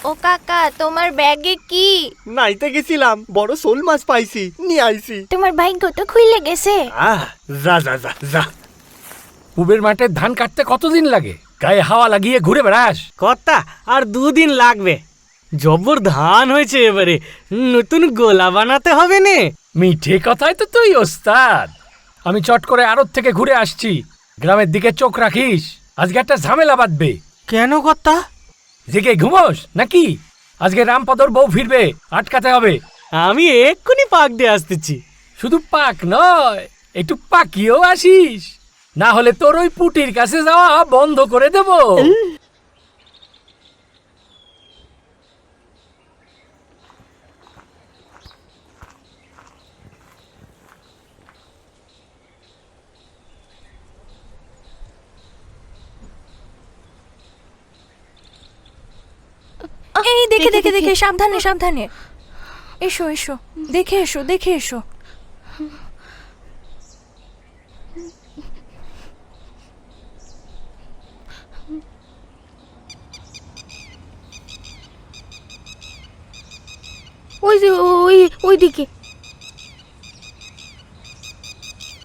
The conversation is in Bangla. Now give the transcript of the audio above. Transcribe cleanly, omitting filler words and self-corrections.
ও কাকা, তোমার ব্যাগে কি? নাইতে গেছিলাম, বড় শোল মাছ পাইছি, নিয়ে আইছি। তোমার ভাগ্য তো খুইলে গেছে। যা যা যা যা। পুবের মাঠে ধান কাটতে কতদিন লাগে? গায়ে হাওয়া লাগিয়ে ঘুরে বেড়াস। কর্তা, আর 2 দিন লাগবে। জব্বর ধান হয়েছে এবারে, নতুন গোলা বানাতে হবে নে। মিঠে কথায় তো তুই ওস্তাদ। আমি চট করে আড়ত থেকে ঘুরে আসছি, গ্রামের দিকে চোখ রাখিস, আজকে একটা ঝামেলা বাঁধবে। কেন কর্তা? জেগে ঘুমোস নাকি? আজকে রামপদর বউ ফিরবে, আটকাতে হবে। আমি এক্ষুনি পাক দিয়ে আসতেছি। শুধু পাক নয়, একটু পাকিয়েও আসিস, না হলে তোর ওই পুটির কাছে যাওয়া বন্ধ করে দেব। এই দেখে দেখে দেখে, সাবধানে সাবধানে। এসো এসো, দেখে এসো দেখে এসো। ওই যে ওই ওইদিকে।